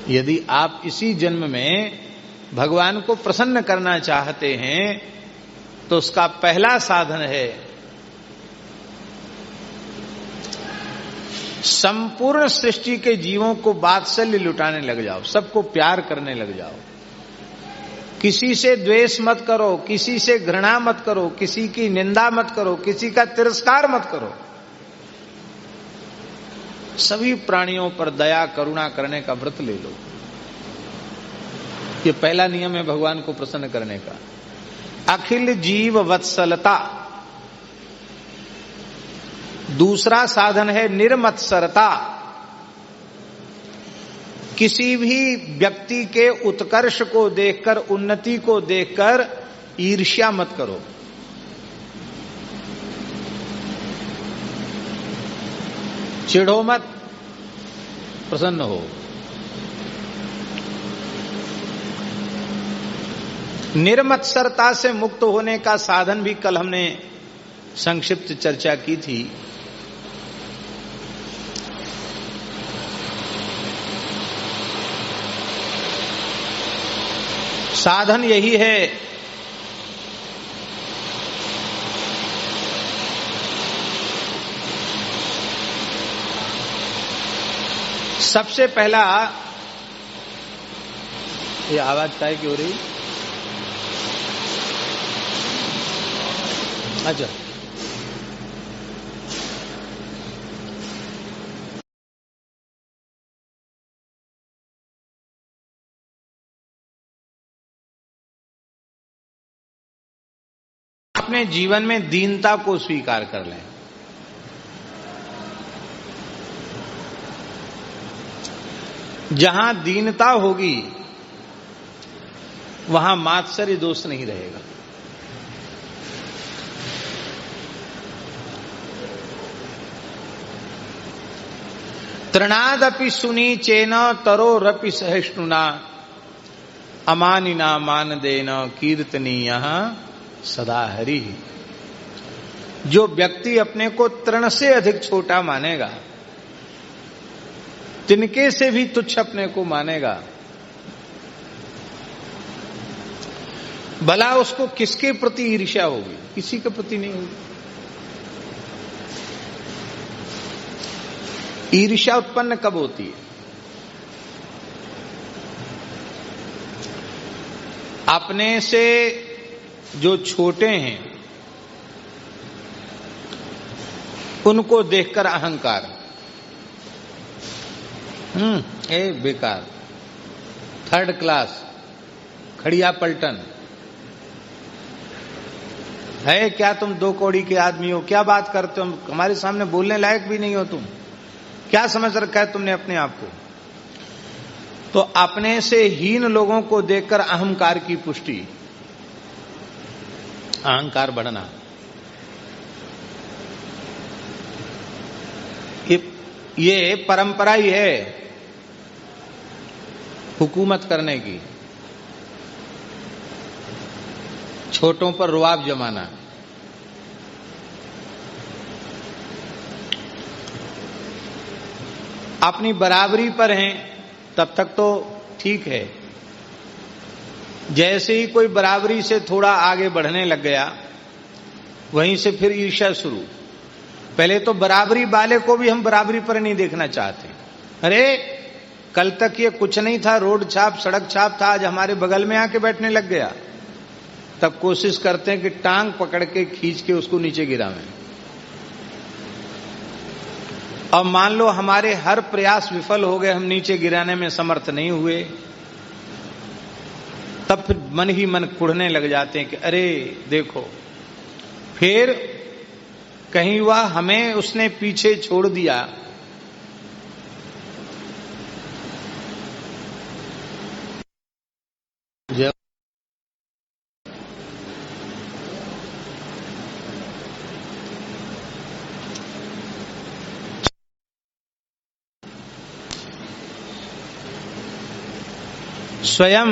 यदि आप इसी जन्म में भगवान को प्रसन्न करना चाहते हैं तो उसका पहला साधन है संपूर्ण सृष्टि के जीवों को वात्सल्य लुटाने लग जाओ, सबको प्यार करने लग जाओ। किसी से द्वेष मत करो, किसी से घृणा मत करो, किसी की निंदा मत करो, किसी का तिरस्कार मत करो। सभी प्राणियों पर दया करुणा करने का व्रत ले लो। ये पहला नियम है भगवान को प्रसन्न करने का। अखिल जीव वत्सलता। दूसरा साधन है निर्मत्सरता। किसी भी व्यक्ति के उत्कर्ष को देखकर, उन्नति को देखकर ईर्ष्या मत करो। चिढ़ो मत, प्रसन्न हो। निर्मत्सरता से मुक्त होने का साधन भी कल हमने संक्षिप्त चर्चा की थी। साधन यही है सबसे पहला, ये आवाज काय की हो रही? अच्छा, अपने जीवन में दीनता को स्वीकार कर लें। जहां दीनता होगी वहां मात्सर्य दोष नहीं रहेगा। तृणादपि सुनी चेन तरो रपि सहिष्णुना अमानिना मान देन कीर्तनीय सदा हरि। जो व्यक्ति अपने को तृण से अधिक छोटा मानेगा, तिनके से भी तुच्छ अपने को मानेगा, भला उसको किसके प्रति ईर्ष्या होगी? किसी के प्रति नहीं होगी। ईर्ष्या उत्पन्न कब होती है? अपने से जो छोटे हैं उनको देखकर अहंकार, ए बेकार, थर्ड क्लास, खड़िया पलटन है क्या? तुम दो कौड़ी के आदमी हो, क्या बात करते हो? हमारे सामने बोलने लायक भी नहीं हो तुम। क्या समझ रखा है तुमने अपने आप को? तो अपने से हीन लोगों को देखकर अहंकार की पुष्टि, अहंकार बढ़ना, ये परंपरा ही है हुकूमत करने की, छोटों पर रुआब जमाना। अपनी बराबरी पर हैं तब तक तो ठीक है। जैसे ही कोई बराबरी से थोड़ा आगे बढ़ने लग गया, वहीं से फिर ईर्ष्या शुरू। पहले तो बराबरी वाले को भी हम बराबरी पर नहीं देखना चाहते। अरे कल तक ये कुछ नहीं था, रोड छाप सड़क छाप था, आज हमारे बगल में आके बैठने लग गया। तब कोशिश करते हैं कि टांग पकड़ के खींच के उसको नीचे गिरावें। अब मान लो हमारे हर प्रयास विफल हो गए, हम नीचे गिराने में समर्थ नहीं हुए, तब फिर मन ही मन कुढ़ने लग जाते हैं कि अरे देखो, फिर कहीं वह हमें उसने पीछे छोड़ दिया। स्वयं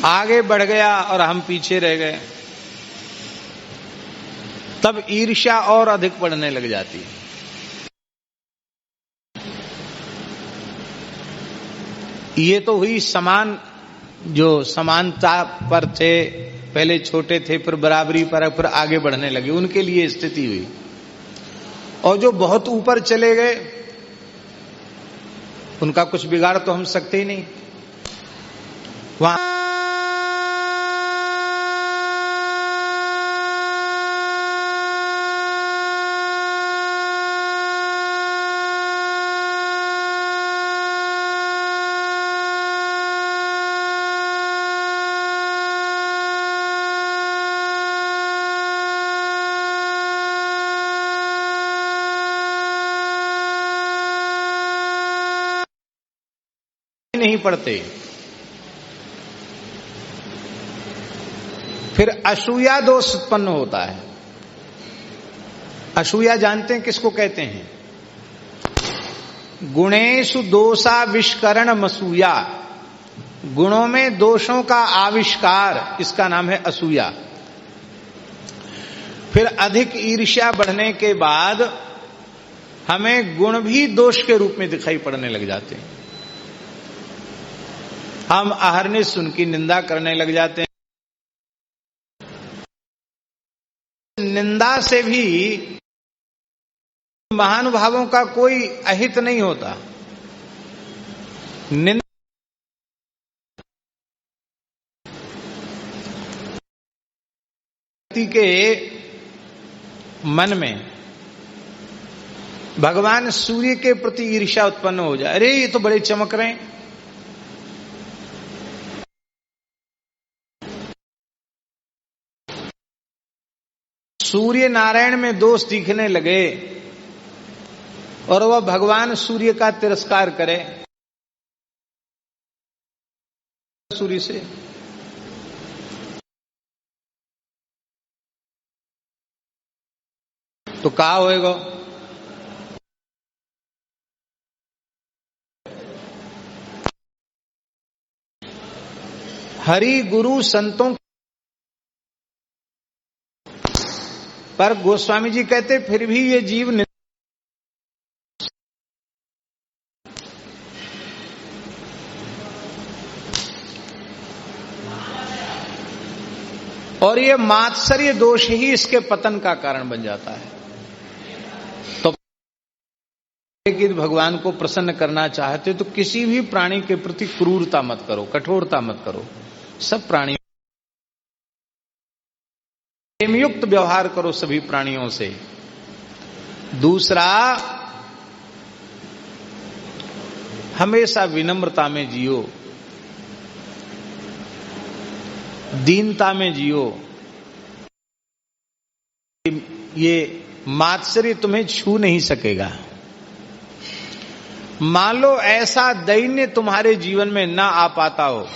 आगे बढ़ गया और हम पीछे रह गए, तब ईर्ष्या और अधिक बढ़ने लग जाती है। ये तो हुई समान, जो समानता पर थे, पहले छोटे थे फिर बराबरी पर, फिर आगे बढ़ने लगे, उनके लिए स्थिति हुई। और जो बहुत ऊपर चले गए उनका कुछ बिगाड़ तो हम सकते ही नहीं। वहां नहीं पड़ते। फिर असूया दोष उत्पन्न होता है। असूया जानते हैं किसको कहते हैं? गुणेषु दोषाविष्करण मसूया, गुणों में दोषों का आविष्कार, इसका नाम है असूया। फिर अधिक ईर्ष्या बढ़ने के बाद हमें गुण भी दोष के रूप में दिखाई पड़ने लग जाते हैं। हम अहरनिश उनकी निंदा करने लग जाते हैं। निंदा से भी महानुभावों का कोई अहित नहीं होता। निंदा के मन में भगवान सूर्य के प्रति ईर्ष्या उत्पन्न हो जाए, अरे ये तो बड़े चमक रहे हैं, सूर्य नारायण में दोष दिखने लगे और वह भगवान सूर्य का तिरस्कार करे सूर्य से, तो क्या होएगा? हरि गुरु संतों पर गोस्वामी जी कहते फिर भी ये जीव और ये मात्सर्य दोष ही इसके पतन का कारण बन जाता है। तो कि भगवान को प्रसन्न करना चाहते तो किसी भी प्राणी के प्रति क्रूरता मत करो, कठोरता मत करो, सब प्राणी प्रेमयुक्त व्यवहार करो सभी प्राणियों से। दूसरा, हमेशा विनम्रता में जियो, दीनता में जियो। ये मात्सर्य तुम्हें छू नहीं सकेगा। मान लो ऐसा दैन्य तुम्हारे जीवन में ना आ पाता हो,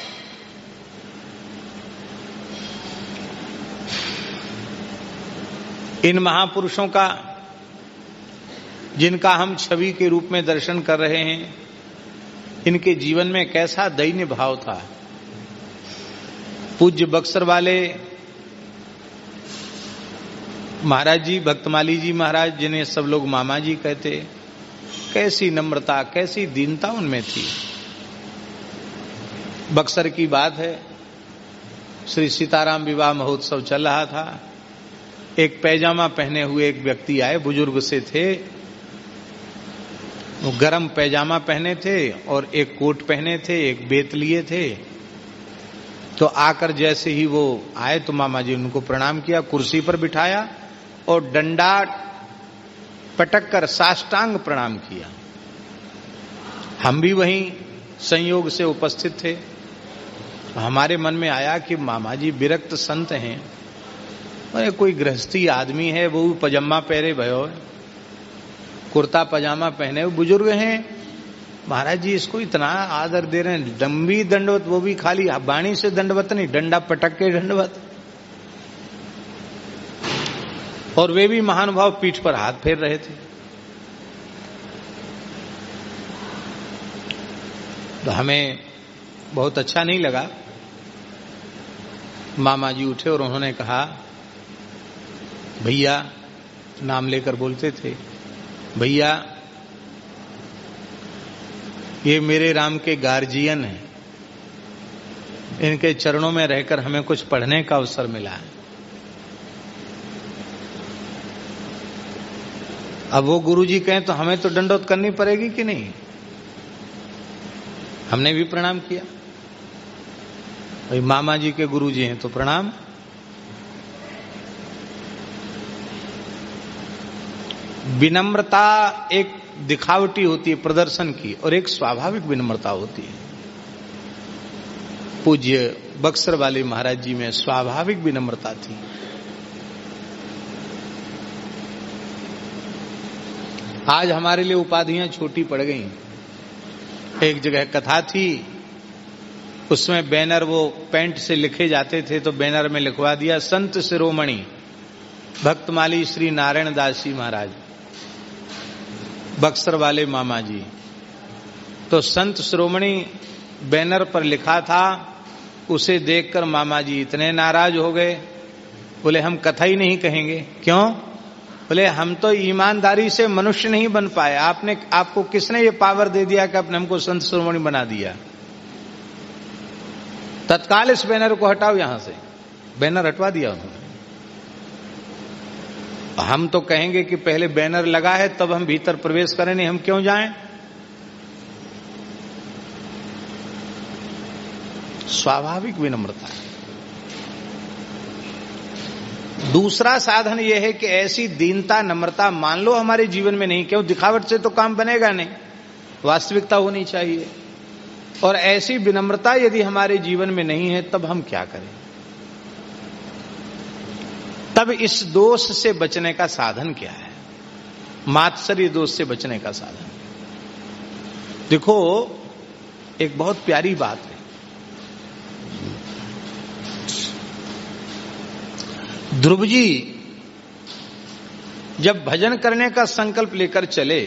इन महापुरुषों का जिनका हम छवि के रूप में दर्शन कर रहे हैं, इनके जीवन में कैसा दैन्य भाव था। पूज्य बक्सर वाले महाराज जी, भक्तमाली जी महाराज, जिन्हें सब लोग मामा जी कहते, कैसी नम्रता, कैसी दीनता उनमें थी। बक्सर की बात है, श्री सीताराम विवाह महोत्सव चल रहा था। एक पैजामा पहने हुए एक व्यक्ति आए, बुजुर्ग से थे, वो गरम पैजामा पहने थे और एक कोट पहने थे, एक बेत लिए थे। तो आकर जैसे ही वो आए तो मामा जी उनको प्रणाम किया, कुर्सी पर बिठाया और डंडा पटक कर साष्टांग प्रणाम किया। हम भी वहीं संयोग से उपस्थित थे। हमारे मन में आया कि मामा जी विरक्त संत हैं, अरे कोई गृहस्थी आदमी है, वो पजामा पहने भयो, कुर्ता पजामा पहने हुए बुजुर्ग हैं, महाराज जी इसको इतना आदर दे रहे हैं, लंबी दंडवत, वो भी खाली बाणी से दंडवत नहीं, डंडा पटक के दंडवत। और वे भी महानुभाव पीठ पर हाथ फेर रहे थे। तो हमें बहुत अच्छा नहीं लगा। मामा जी उठे और उन्होंने कहा, भैया, नाम लेकर बोलते थे, भैया ये मेरे राम के गार्जियन हैं, इनके चरणों में रहकर हमें कुछ पढ़ने का अवसर मिला है। अब वो गुरुजी कहें तो हमें तो दंडोत करनी पड़ेगी कि नहीं? हमने भी प्रणाम किया। भाई मामा जी के गुरुजी हैं तो प्रणाम। विनम्रता एक दिखावटी होती है प्रदर्शन की, और एक स्वाभाविक विनम्रता होती है। पूज्य बक्सर वाले महाराज जी में स्वाभाविक विनम्रता थी। आज हमारे लिए उपाधियां छोटी पड़ गई। एक जगह कथा थी, उसमें बैनर वो पेंट से लिखे जाते थे, तो बैनर में लिखवा दिया संत शिरोमणि भक्तमाली श्री नारायण दास जी महाराज, बक्सर वाले मामा जी। तो संत शिरोमणि बैनर पर लिखा था, उसे देखकर मामा जी इतने नाराज हो गए, बोले हम कथा ही नहीं कहेंगे। क्यों? बोले हम तो ईमानदारी से मनुष्य नहीं बन पाए, आपको किसने ये पावर दे दिया कि आपने हमको संत शिरोमणि बना दिया? तत्काल इस बैनर को हटाओ यहां से। बैनर हटवा दिया उन्होंने। हम तो कहेंगे कि पहले बैनर लगा है तब हम भीतर प्रवेश करें, नहीं हम क्यों जाएं? स्वाभाविक विनम्रता है। दूसरा साधन यह है कि ऐसी दीनता नम्रता मान लो हमारे जीवन में नहीं। क्यों? दिखावट से तो काम बनेगा नहीं, वास्तविकता होनी चाहिए। और ऐसी विनम्रता यदि हमारे जीवन में नहीं है तब हम क्या करें? तब इस दोष से बचने का साधन क्या है? मात्सर्य दोष से बचने का साधन। देखो, एक बहुत प्यारी बात है। ध्रुव जी जब भजन करने का संकल्प लेकर चले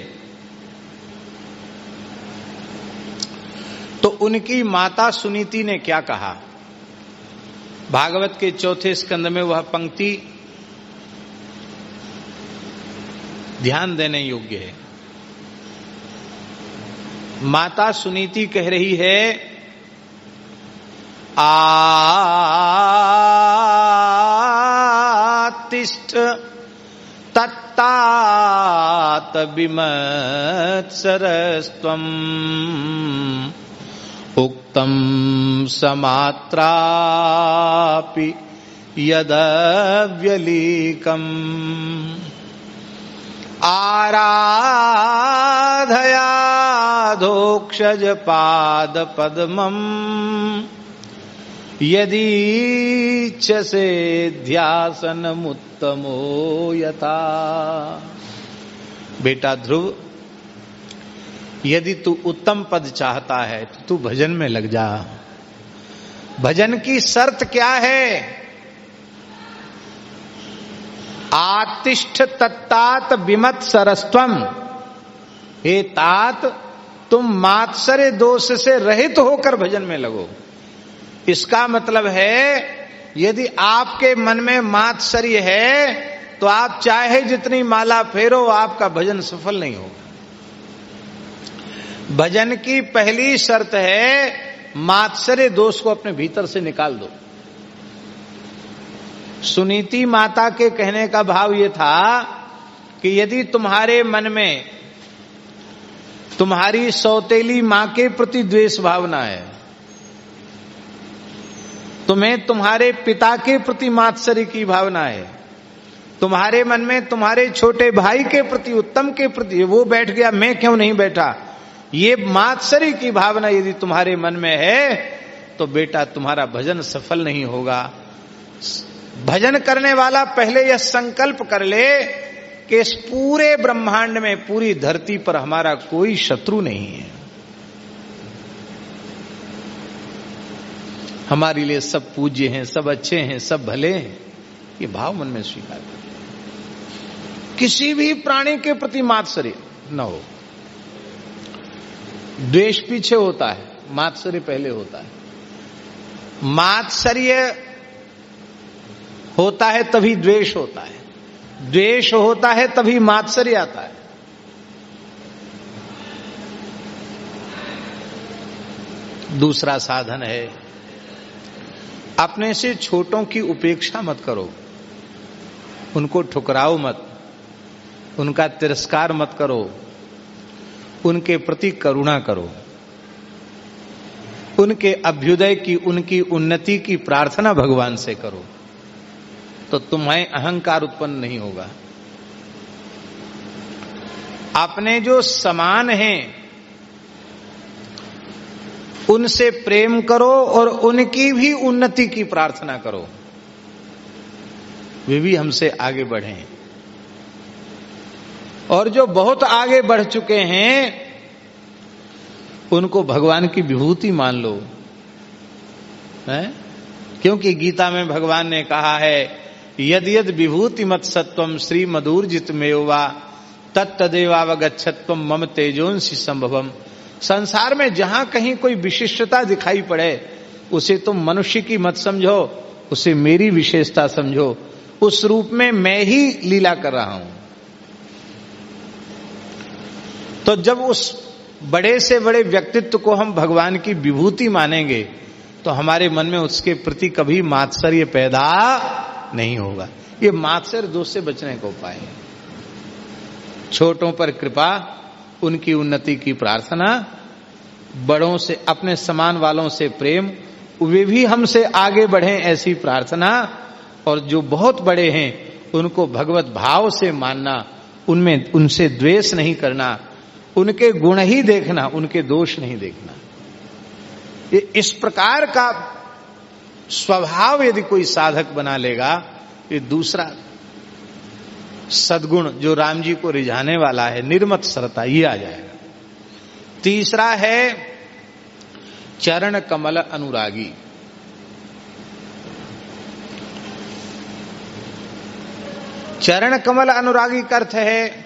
तो उनकी माता सुनीति ने क्या कहा? भागवत के 4 स्कंद में वह पंक्ति ध्यान देने योग्य है। माता सुनीति कह रही है, आतिष्ठ तत्तात विमत्सरस्त्वम् उक्तम समात्रापि यदव्यलीकम् आराधयाधोक्षज पाद पद्मम् यदीच्छसे ध्यासनमुत्तमो यथा। बेटा ध्रुव, यदि तू उत्तम पद चाहता है तो तू भजन में लग जा। भजन की शर्त क्या है? आतिष्ठ तत्तात विमत्सरस्त्वम्। हे तात, तुम मात्सर्य दोष से रहित होकर भजन में लगो। इसका मतलब है, यदि आपके मन में मात्सर्य है तो आप चाहे जितनी माला फेरो, आपका भजन सफल नहीं होगा। भजन की पहली शर्त है मात्सर्य दोष को अपने भीतर से निकाल दो। सुनीति माता के कहने का भाव यह था कि यदि तुम्हारे मन में तुम्हारी सौतेली मां के प्रति द्वेष भावना है, तुम्हें तुम्हारे पिता के प्रति मात्सर्य की भावना है, तुम्हारे मन में तुम्हारे छोटे भाई के प्रति, उत्तम के प्रति, वो बैठ गया मैं क्यों नहीं बैठा, ये मात्सर्य की भावना यदि तुम्हारे मन में है तो बेटा तुम्हारा भजन सफल नहीं होगा। भजन करने वाला पहले यह संकल्प कर ले कि इस पूरे ब्रह्मांड में, पूरी धरती पर हमारा कोई शत्रु नहीं है, हमारे लिए सब पूज्य हैं, सब अच्छे हैं, सब भले हैं। ये भाव मन में स्वीकार कर। किसी भी प्राणी के प्रति मात्सर्य न हो। द्वेष पीछे होता है, मात्सर्य पहले होता है। मात्सर्य होता है तभी द्वेष होता है, द्वेष होता है तभी मात्सर्य आता है। दूसरा साधन है, अपने से छोटों की उपेक्षा मत करो, उनको ठुकराओ मत, उनका तिरस्कार मत करो, उनके प्रति करुणा करो, उनके अभ्युदय की, उनकी उन्नति की प्रार्थना भगवान से करो, तो तुम्हें अहंकार उत्पन्न नहीं होगा। अपने जो समान हैं उनसे प्रेम करो और उनकी भी उन्नति की प्रार्थना करो, वे भी हमसे आगे बढ़ें। और जो बहुत आगे बढ़ चुके हैं उनको भगवान की विभूति मान लो, है? क्योंकि गीता में भगवान ने कहा है, यद यद विभूति मत सत्वम श्री मधुर्जित मेवा तत्तदेवावगच्छत्वम मम तेजोंसि संभवम। संसार में जहां कहीं कोई विशिष्टता दिखाई पड़े उसे तुम मनुष्य की मत समझो, उसे मेरी विशेषता समझो, उस रूप में मैं ही लीला कर रहा हूं। तो जब उस बड़े से बड़े व्यक्तित्व को हम भगवान की विभूति मानेंगे तो हमारे मन में उसके प्रति कभी मात्सर्य पैदा नहीं होगा। ये मात्सर्य दोष से बचने का उपाय है। छोटों पर कृपा, उनकी उन्नति की प्रार्थना, बड़ों से, अपने समान वालों से प्रेम, वे भी हमसे आगे बढ़ें ऐसी प्रार्थना, और जो बहुत बड़े हैं उनको भगवत भाव से मानना, उनमें उनसे द्वेष नहीं करना, उनके गुण ही देखना, उनके दोष नहीं देखना। ये इस प्रकार का स्वभाव यदि कोई साधक बना लेगा, ये दूसरा सद्गुण जो राम जी को रिझाने वाला है, निर्मत सरता, ये आ जाएगा। तीसरा है चरण कमल अनुरागी। चरण कमल अनुरागी का अर्थ है,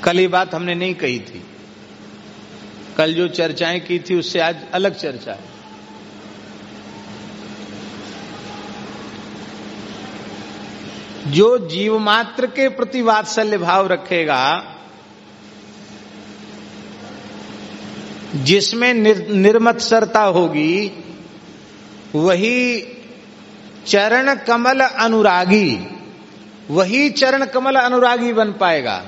कल ये बात हमने नहीं कही थी, कल जो चर्चाएं की थी उससे आज अलग चर्चा है। जो जीव मात्र के प्रति वात्सल्य भाव रखेगा, जिसमें निर्मत्सरता होगी, वही चरण कमल अनुरागी, वही चरण कमल अनुरागी बन पाएगा।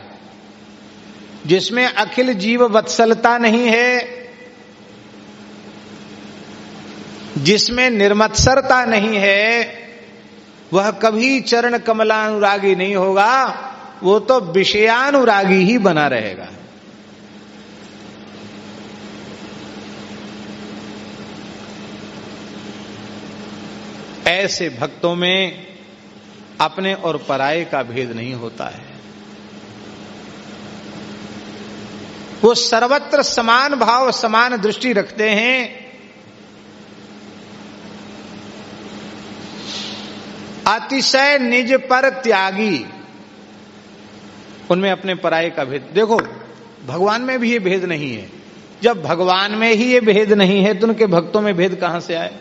जिसमें अखिल जीव वत्सलता नहीं है, जिसमें निर्मत्सरता नहीं है, वह कभी चरण कमलानुरागी नहीं होगा, वो तो विषयानुरागी ही बना रहेगा। ऐसे भक्तों में अपने और पराये का भेद नहीं होता है। वो सर्वत्र समान भाव, समान दृष्टि रखते हैं। अतिशय निज पर त्यागी, उनमें अपने पराये का भेद। देखो, भगवान में भी ये भेद नहीं है। जब भगवान में ही ये भेद नहीं है तो उनके भक्तों में भेद कहां से आए?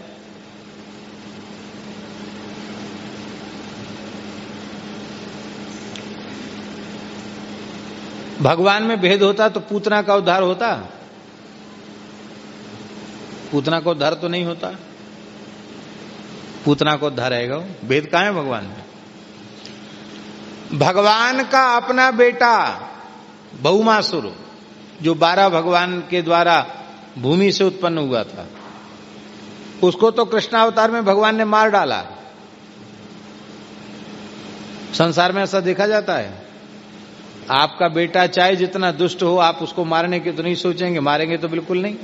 भगवान में भेद होता तो पूतना का उद्धार होता? पूतना का उद्धार तो नहीं होता। पूतना को उद्धार रहेगा, भेद कहां है भगवान में? भगवान का अपना बेटा बहुमासुर, जो 12 भगवान के द्वारा भूमि से उत्पन्न हुआ था, उसको तो कृष्णावतार में भगवान ने मार डाला। संसार में ऐसा देखा जाता है। आपका बेटा चाहे जितना दुष्ट हो, आप उसको मारने की तो नहीं सोचेंगे, मारेंगे तो बिल्कुल नहीं।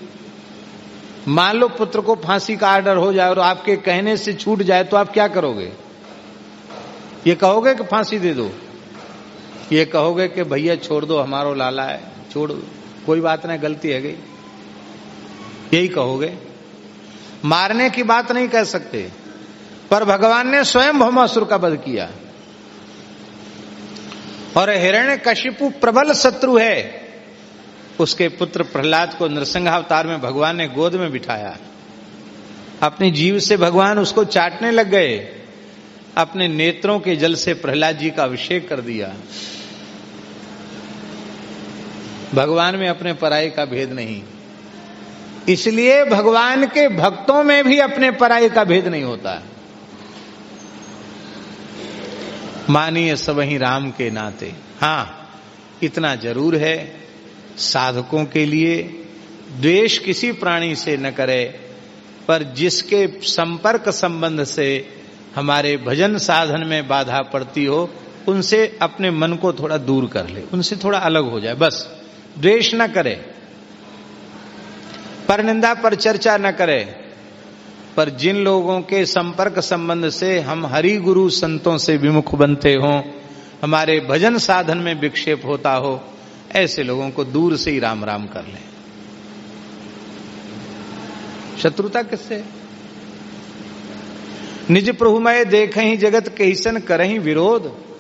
मान लो पुत्र को फांसी का आर्डर हो जाए और आपके कहने से छूट जाए तो आप क्या करोगे? ये कहोगे कि फांसी दे दो? ये कहोगे कि भैया छोड़ दो, हमारो लाला है, छोड़ दो, कोई बात नहीं, गलती है गई, यही कहोगे। मारने की बात नहीं कह सकते। पर भगवान ने स्वयं भौमासुर का वध किया। और हिरण्यकशिपु प्रबल शत्रु है, उसके पुत्र प्रहलाद को नृसिंहावतार में भगवान ने गोद में बिठाया। अपनी जीभ से भगवान उसको चाटने लग गए। अपने नेत्रों के जल से प्रहलाद जी का अभिषेक कर दिया। भगवान में अपने पराये का भेद नहीं। इसलिए भगवान के भक्तों में भी अपने पराये का भेद नहीं होता। मानिए सबहि राम के नाते। हां, इतना जरूर है, साधकों के लिए द्वेष किसी प्राणी से न करे, पर जिसके संपर्क संबंध से हमारे भजन साधन में बाधा पड़ती हो, उनसे अपने मन को थोड़ा दूर कर ले, उनसे थोड़ा अलग हो जाए, बस। द्वेष न करे, पर निंदा पर चर्चा न करे, पर जिन लोगों के संपर्क संबंध से हम हरि गुरु संतों से विमुख बनते हों, हमारे भजन साधन में विक्षेप होता हो, ऐसे लोगों को दूर से ही राम राम कर लें। शत्रुता किससे? निज प्रभु मैं देखें ही जगत कहिसन करहीं विरोध।